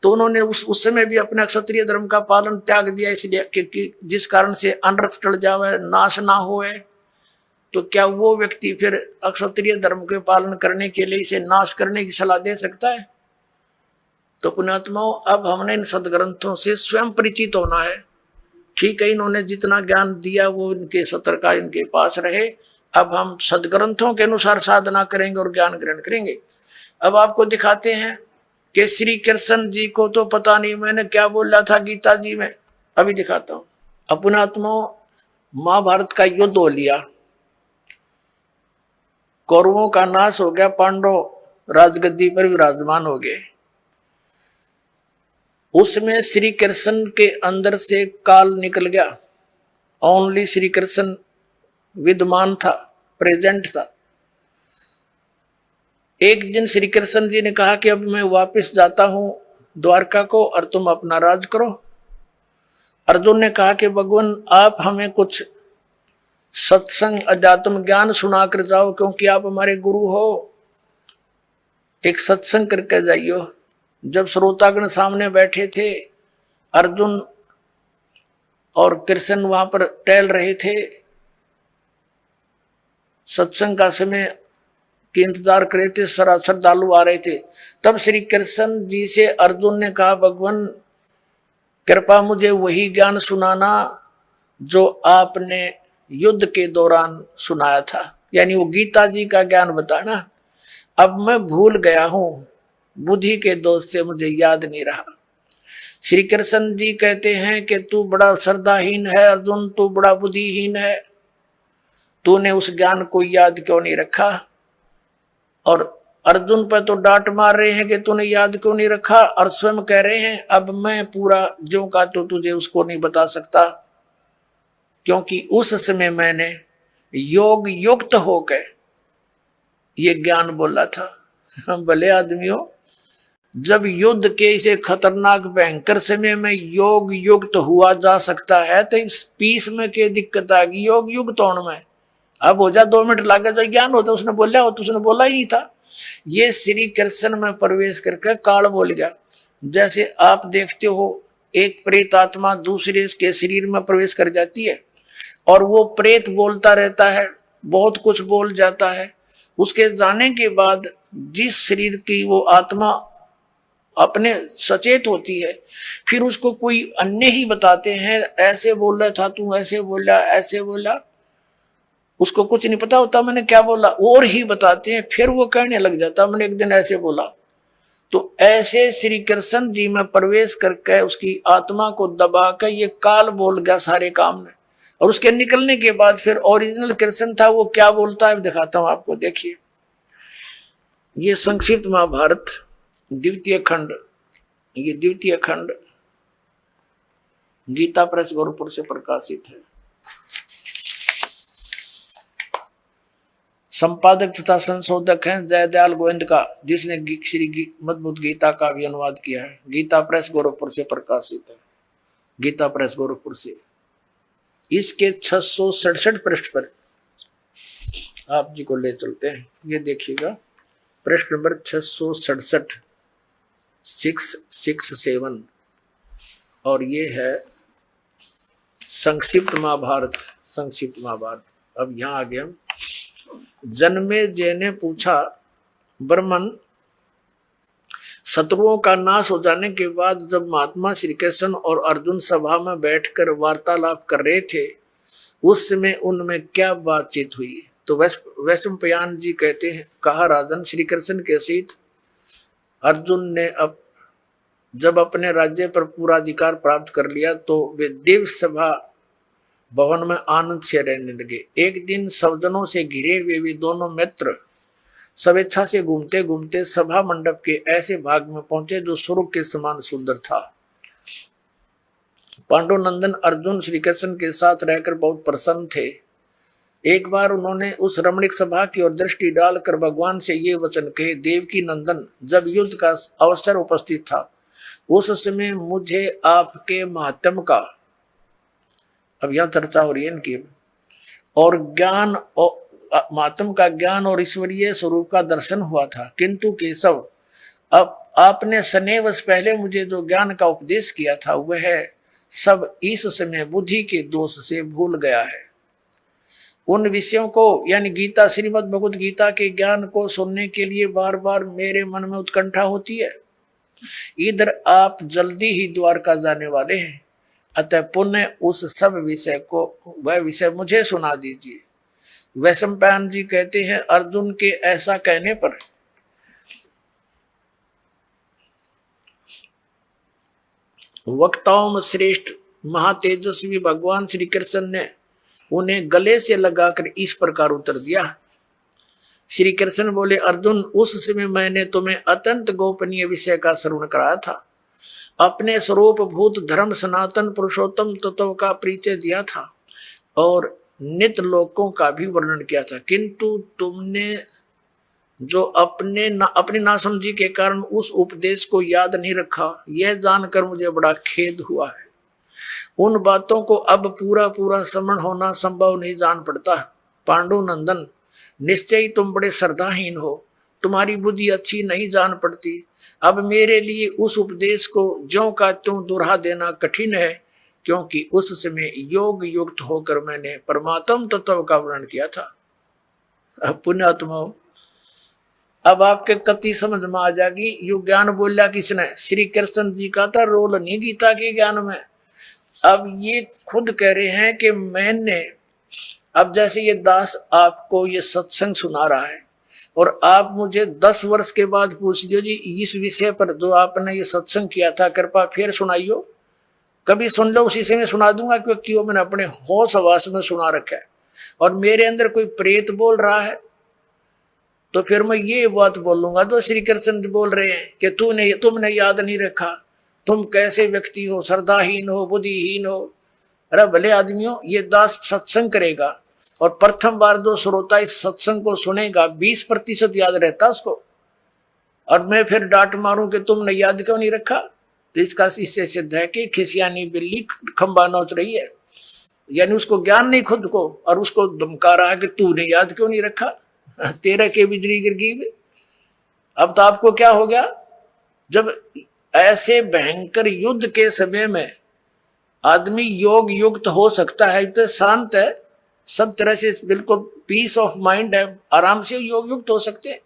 तो उन्होंने उस समय भी अपना क्षत्रिय धर्म का पालन त्याग दिया, इसलिए कि जिस कारण से अनर्थ टल जावे, नाश ना होए। तो क्या वो व्यक्ति फिर अक्षत्रिय धर्म के पालन करने के लिए इसे नाश करने की सलाह दे सकता है? तो पुण्यात्माओं, अब हमने इन सदग्रंथों से स्वयं परिचित होना है। ठीक है, इन्होंने जितना ज्ञान दिया वो इनके सत्र का इनके पास रहे। अब हम सदग्रंथों के अनुसार साधना करेंगे और ज्ञान ग्रहण करेंगे। अब आपको दिखाते हैं कि श्री कृष्ण जी को तो पता नहीं मैंने क्या बोला था गीता जी में, अभी दिखाता हूं। अपनात्माओं, महाभारत का युद्ध हो लिया, कौरवों का नाश हो गया, पांडव राजगद्दी पर विराजमान हो गए। उसमें श्री कृष्ण के अंदर से काल निकल गया। ओनली श्री कृष्ण विद्यमान था, प्रेजेंट था। एक दिन श्री कृष्ण जी ने कहा कि अब मैं वापस जाता हूं द्वारका को और तुम अपना राज करो। अर्जुन ने कहा कि भगवान आप हमें कुछ सत्संग अध्यात्म ज्ञान सुना कर जाओ, क्योंकि आप हमारे गुरु हो। एक सत्संग करके जाइयो। जब श्रोतागण सामने बैठे थे, अर्जुन और कृष्ण वहां पर टहल रहे थे, सत्संग का समय के इंतजार कर रहे थे, श्रद्धालु आ रहे थे। तब श्री कृष्ण जी से अर्जुन ने कहा, भगवान कृपा मुझे वही ज्ञान सुनाना जो आपने युद्ध के दौरान सुनाया था, यानी वो गीता जी का ज्ञान बताना। अब मैं भूल गया हूं, बुद्धि के दोष से मुझे याद नहीं रहा। श्री कृष्ण जी कहते हैं कि तू बड़ा श्रद्धाहीन है अर्जुन, तू बड़ा बुद्धिहीन है, तूने उस ज्ञान को याद क्यों नहीं रखा? और अर्जुन पर तो डांट मार रहे हैं कि तूने याद क्यों नहीं रखा, और स्वयं कह रहे हैं अब मैं पूरा ज्यों का तो तुझे उसको नहीं बता सकता, क्योंकि उस समय मैंने योग युक्त होकर ये ज्ञान बोला था। भले आदमियों, जब युद्ध के इसे खतरनाक भयंकर समय में योग युक्त हुआ जा सकता है, तो इस पीस में क्या दिक्कत आ गई योग युक्त होने में? अब हो जा 2 मिनट लागे जो ज्ञान होता उसने बोला हो, तो उसने बोला ही नहीं था। ये श्री कृष्ण में प्रवेश करके काल बोल गया। जैसे आप देखते हो एक प्रेत आत्मा दूसरे के शरीर में प्रवेश कर जाती है और वो प्रेत बोलता रहता है, बहुत कुछ बोल जाता है। उसके जाने के बाद जिस शरीर की वो आत्मा अपने सचेत होती है, फिर उसको कोई अन्य ही बताते हैं, ऐसे बोल रहा था तू, ऐसे बोला, ऐसे बोला। उसको कुछ नहीं पता होता मैंने क्या बोला, और ही बताते हैं। फिर वो कहने लग जाता मैंने एक दिन ऐसे बोला। तो ऐसे श्री कृष्ण जी में प्रवेश करके उसकी आत्मा को दबा कर ये काल बोल गया सारे काम में। और उसके निकलने के बाद फिर ओरिजिनल कृष्ण था, वो क्या बोलता है दिखाता हूं आपको। देखिए, ये संक्षिप्त महाभारत द्वितीय खंड, ये द्वितीय खंड गीता प्रेस गोरखपुर से प्रकाशित है। संपादक तथा संशोधक हैं जयदयाल गोविंद का, जिसने श्री मद्भुत गीता का भी अनुवाद किया है। गीता प्रेस गोरखपुर से प्रकाशित है, गीता प्रेस गोरखपुर से। इसके 667 पृष्ठ पर आप जी को ले चलते हैं। ये देखिएगा, पृष्ठ नंबर 667, 667, और ये है संक्षिप्त महाभारत। संक्षिप्त महाभारत। अब यहां आ गया। जन्मेजय ने पूछा, ब्रह्मन, शत्रुओं का नाश हो जाने के बाद जब महात्मा श्री कृष्ण और अर्जुन सभा में बैठकर वार्तालाप कर रहे थे, उस समय उनमें क्या बातचीत हुई? तो वैशंपायन जी कहते हैं, कहा राजन, श्री कृष्ण के सहित अर्जुन ने जब अपने राज्य पर पूरा अधिकार प्राप्त कर लिया तो वे दिव्य सभा भवन में आनंद से रहने लगे। एक दिन सज्जनों से घिरे हुए वे दोनों मित्र स्वेच्छा से घूमते घूमते सभा मंडप के ऐसे भाग में पहुंचे जो स्वर्ग के समान सुंदर था। पांडुनंदन अर्जुन श्री कृष्ण के साथ रहकर बहुत प्रसन्न थे। एक बार उन्होंने उस रमणीक सभा की ओर दृष्टि डालकर भगवान से ये वचन कहे, देवकी नंदन, जब युद्ध का अवसर उपस्थित था उस समय मुझे आपके महात्म का, अब यह चर्चा हो रही है इनकी, और ज्ञान और महात्म का ज्ञान और ईश्वरीय स्वरूप का दर्शन हुआ था। किंतु केशव, अब आपने सनेवस पहले मुझे जो ज्ञान का उपदेश किया था वह सब इस समय बुद्धि के दोष से भूल गया है। उन विषयों को यानी गीता, श्रीमद् भगवत गीता के ज्ञान को सुनने के लिए बार बार मेरे मन में उत्कंठा होती है। इधर आप जल्दी ही द्वारका जाने वाले हैं, अतः पुण्य उस सब विषय को, वह विषय मुझे सुना दीजिए। वैशंपायन जी कहते हैं, अर्जुन के ऐसा कहने पर वक्ताओं में श्रेष्ठ महातेजस्वी भगवान श्री कृष्ण ने उन्हें गले से लगाकर इस प्रकार उत्तर दिया। श्री कृष्ण बोले, अर्जुन, उस समय मैंने तुम्हें अत्यंत गोपनीय विषय का श्रवण कराया था, अपने स्वरूप भूत धर्म सनातन पुरुषोत्तम तत्व का परिचय दिया था और नित्य लोकों का भी वर्णन किया था, किंतु तुमने जो अपनी नासमझी के कारण उस उपदेश को याद नहीं रखा, यह जानकर मुझे बड़ा खेद हुआ है। उन बातों को अब पूरा पूरा स्मरण होना संभव नहीं जान पड़ता। पांडुनंदन, निश्चय ही तुम बड़े श्रद्धाहीन हो, तुम्हारी बुद्धि अच्छी नहीं जान पड़ती। अब मेरे लिए उस उपदेश को ज्यों का त्यों दोहरा देना कठिन है, क्योंकि उस समय योग युक्त होकर मैंने परमात्म तत्व का वर्णन किया था। पुण्यात्मा, अब आपके कति समझ में आ जाएगी। यु ज्ञान बोला किसने? श्री कृष्ण जी का था रोल नहीं गीता के ज्ञान में। अब ये खुद कह रहे हैं कि मैंने, अब जैसे ये दास आपको ये सत्संग सुना रहा है और आप मुझे 10 वर्ष के बाद पूछ दियो, जी इस विषय पर जो आपने ये सत्संग किया था कृपा फिर सुनाइयो। कभी सुन लो, उसी से मैं सुना दूंगा, क्योंकि वो मैंने अपने होश हवास में सुना रखा है। और मेरे अंदर कोई प्रेत बोल रहा है तो फिर मैं ये बात बोलूंगा तो श्री कृष्ण बोल रहे हैं कि तुमने याद नहीं रखा, तुम कैसे व्यक्ति हो, श्रद्धाहीन हो, बुद्धिहीन हो। अरे भले आदमियों, ये दास सत्संग करेगा और प्रथम बार जो श्रोता इस सत्संग को सुनेगा 20% याद रहता उसको, और मैं फिर डांट मारूं कि तुमने याद क्यों नहीं रखा, तो इससे सिद्ध है कि खिसियानी बिल्ली खंबा नोच रही है। यानी उसको ज्ञान नहीं खुद को, और उसको धमका रहा है कि तूने याद क्यों नहीं रखा, तेरा के बिजली गिर गई। अब तो आपको क्या हो गया, जब ऐसे भयंकर युद्ध के समय में आदमी योग युक्त हो सकता है, तो शांत है, सब तरह से बिल्कुल पीस ऑफ माइंड है, आराम से योग युक्त हो सकते हैं।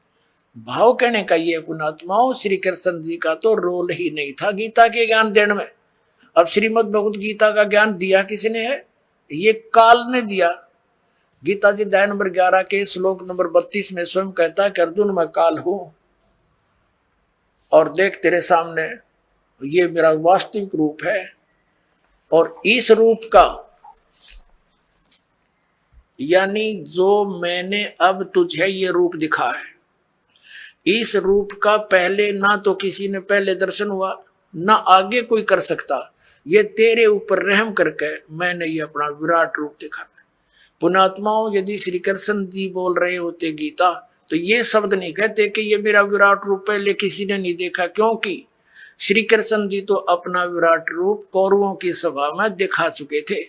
भाव कहने का ये पुणात्माओं, श्री कृष्ण जी का तो रोल ही नहीं था गीता के ज्ञान देने में। अब श्रीमद् भगवत गीता का ज्ञान दिया किसने है? ये काल ने दिया। गीता जी अध्याय नंबर 11 के श्लोक नंबर 32 में स्वयं कहता है कि अर्जुन, मैं काल हूं और देख तेरे सामने ये मेरा वास्तविक रूप है, और इस रूप का यानी जो मैंने अब तुझे ये रूप दिखा है, इस रूप का पहले ना तो किसी ने पहले दर्शन हुआ, ना आगे कोई कर सकता। ये तेरे ऊपर रहम करके मैंने ये अपना विराट रूप दिखा। पुणात्माओं, यदि श्री कृष्ण जी बोल रहे होते गीता, तो ये शब्द नहीं कहते कि ये मेरा विराट रूप पहले किसी ने नहीं देखा, क्योंकि श्री कृष्ण जी तो अपना विराट रूप कौरवों की सभा में दिखा चुके थे।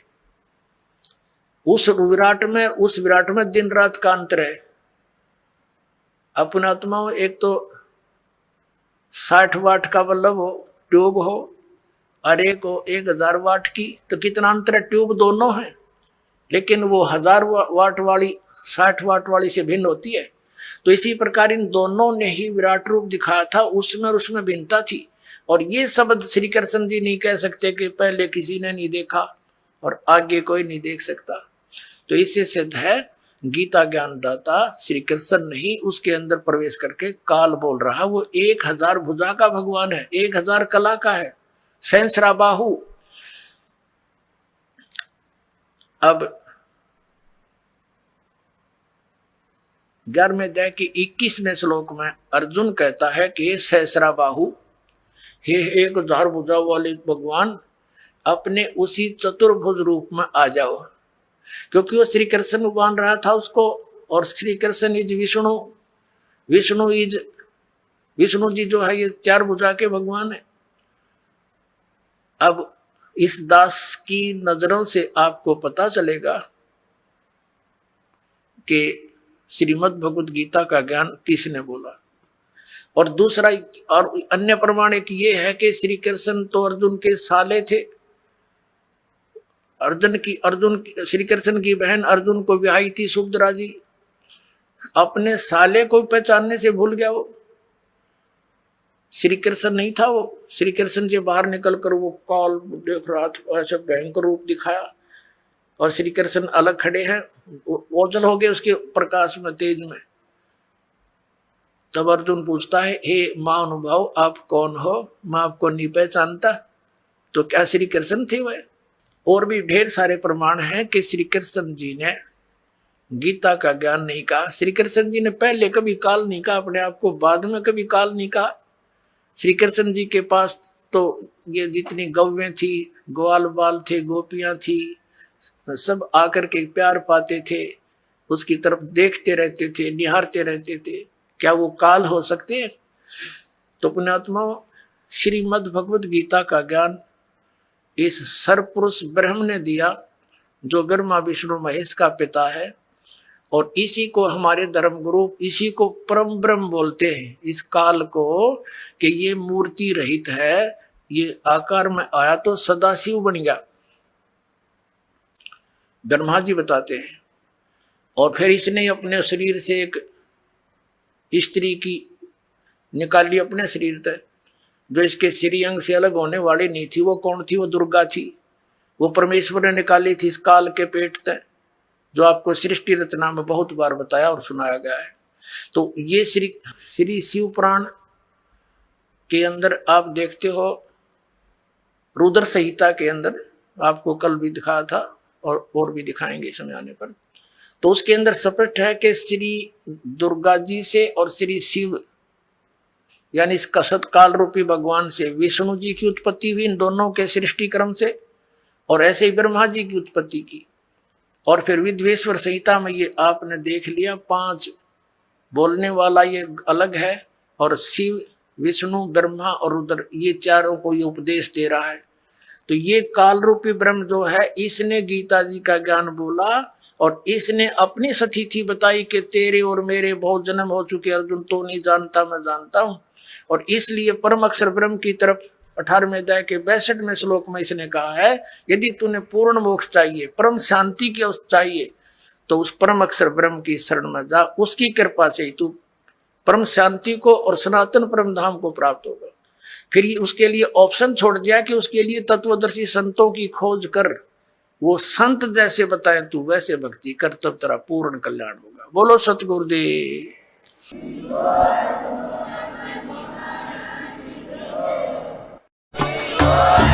उस विराट में दिन रात का अंतर है। पुणात्माओं, एक तो 60 वाट का बल्ब हो, ट्यूब हो, और एक हो 1000 वाट की, तो कितना अंतर है। ट्यूब दोनों है, लेकिन वो 1000 वाट वाली 60 वाट वाली से भिन्न होती है। तो इसी प्रकार इन दोनों ने ही विराट रूप दिखाया था, उसमें और उसमें भिन्नता थी। और ये शब्द श्री कृष्ण जी नहीं कह सकते कि पहले किसी ने नहीं देखा और आगे कोई नहीं देख सकता। तो इससे सिद्ध है गीता ज्ञानदाता श्री कृष्ण नहीं, उसके अंदर प्रवेश करके काल बोल रहा। वो 1000 भुजा का भगवान है, 1000 कला का है, सहस्रा बाहु। अब 11वें अध्याय के 21वें श्लोक में अर्जुन कहता है कि हे सहस्रा बाहु, हे 1000 भुजा वाले भगवान, अपने उसी चतुर्भुज रूप में आ जाओ। क्योंकि वो श्री कृष्ण मान रहा था उसको, और श्री कृष्ण इज विष्णु जी जो है ये 4 भुजा के भगवान है। अब इस दास की नजरों से आपको पता चलेगा कि श्रीमद् भगवत गीता का ज्ञान किसने बोला। और दूसरा और अन्य प्रमाण एक ये है कि श्री कृष्ण तो अर्जुन के साले थे। श्री कृष्ण की बहन अर्जुन को ब्याही थी सुभद्रा जी, अपने साले को पहचानने से भूल गया वो। श्री कृष्ण नहीं था वो। श्री कृष्ण से बाहर निकलकर वो काल देख रहा था, ऐसे भयंकर रूप दिखाया, और श्री कृष्ण अलग खड़े हैं, ओझल हो गए उसके प्रकाश में, तेज में। तब अर्जुन पूछता है, हे महानुभाव आप कौन हो, मैं आपको नहीं पहचानता। तो क्या श्री कृष्ण थे वह? और भी ढेर सारे प्रमाण हैं कि श्री कृष्ण जी ने गीता का ज्ञान नहीं कहा। श्री कृष्ण जी ने पहले कभी काल नहीं कहा अपने आप को, बाद में कभी काल नहीं कहा। श्री कृष्ण जी के पास तो ये जितनी गौवें थी, ग्वाल बाल थे, गोपियां थी, सब आकर के प्यार पाते थे, उसकी तरफ देखते रहते थे, निहारते रहते थे। क्या वो काल हो सकते हैं? तो पुण्यात्मा, श्रीमद् भगवत गीता का ज्ञान इस सर्वपुरुष ब्रह्म ने दिया, जो ब्रह्मा विष्णु महेश का पिता है, और इसी को हमारे धर्म गुरु इसी को परम ब्रह्म बोलते हैं। इस काल को कि ये मूर्ति रहित है, ये आकार में आया तो सदाशिव बन गया, ब्रह्मा जी बताते हैं। और फिर इसने अपने शरीर से एक स्त्री की निकाली अपने शरीर से, जो इसके श्रीअंग से अलग होने वाली नहीं थी। वो कौन थी? वो दुर्गा थी। वो परमेश्वर ने निकाली थी इस काल के पेट से, जो आपको सृष्टि रचना में बहुत बार बताया और सुनाया गया है। तो ये श्री शिव पुराण के अंदर आप देखते हो, रुद्र संहिता के अंदर आपको कल भी दिखाया था और भी दिखाएंगे समय आने पर। तो उसके अंदर स्पष्ट है कि श्री दुर्गा जी से और श्री शिव यानी इस कसत काल रूपी भगवान से विष्णु जी की उत्पत्ति हुई, इन दोनों के सृष्टि क्रम से, और ऐसे ही ब्रह्मा जी की उत्पत्ति की। और फिर विद्वेश्वर संहिता में ये आपने देख लिया, 5 बोलने वाला ये अलग है, और शिव, विष्णु, ब्रह्मा और रुद्र, ये चारों को ये उपदेश दे रहा है। तो ये काल रूपी ब्रह्म जो है, इसने गीता जी का ज्ञान बोला, और इसने अपनी सतिथि बताई कि तेरे और मेरे बहुत जन्म हो चुके अर्जुन, तो नहीं जानता मैं जानता हूं। और इसलिए परम अक्षर ब्रह्म की तरफ 18वें अध्याय के 62वें श्लोक में इसने कहा है, यदि तूने पूर्ण मोक्ष चाहिए, परम शांति की चाहिए, तो उस परम अक्षर ब्रह्म की शरण में जा, उसकी कृपा से ही तू परम शांति को और सनातन परम धाम को प्राप्त होगा। फिर उसके लिए ऑप्शन छोड़ दिया कि उसके लिए तत्वदर्शी संतों की खोज कर, वो संत जैसे बताएं तू वैसे भक्ति कर, तब तेरा पूर्ण कल्याण होगा। बोलो सतगुरुदेव। Oh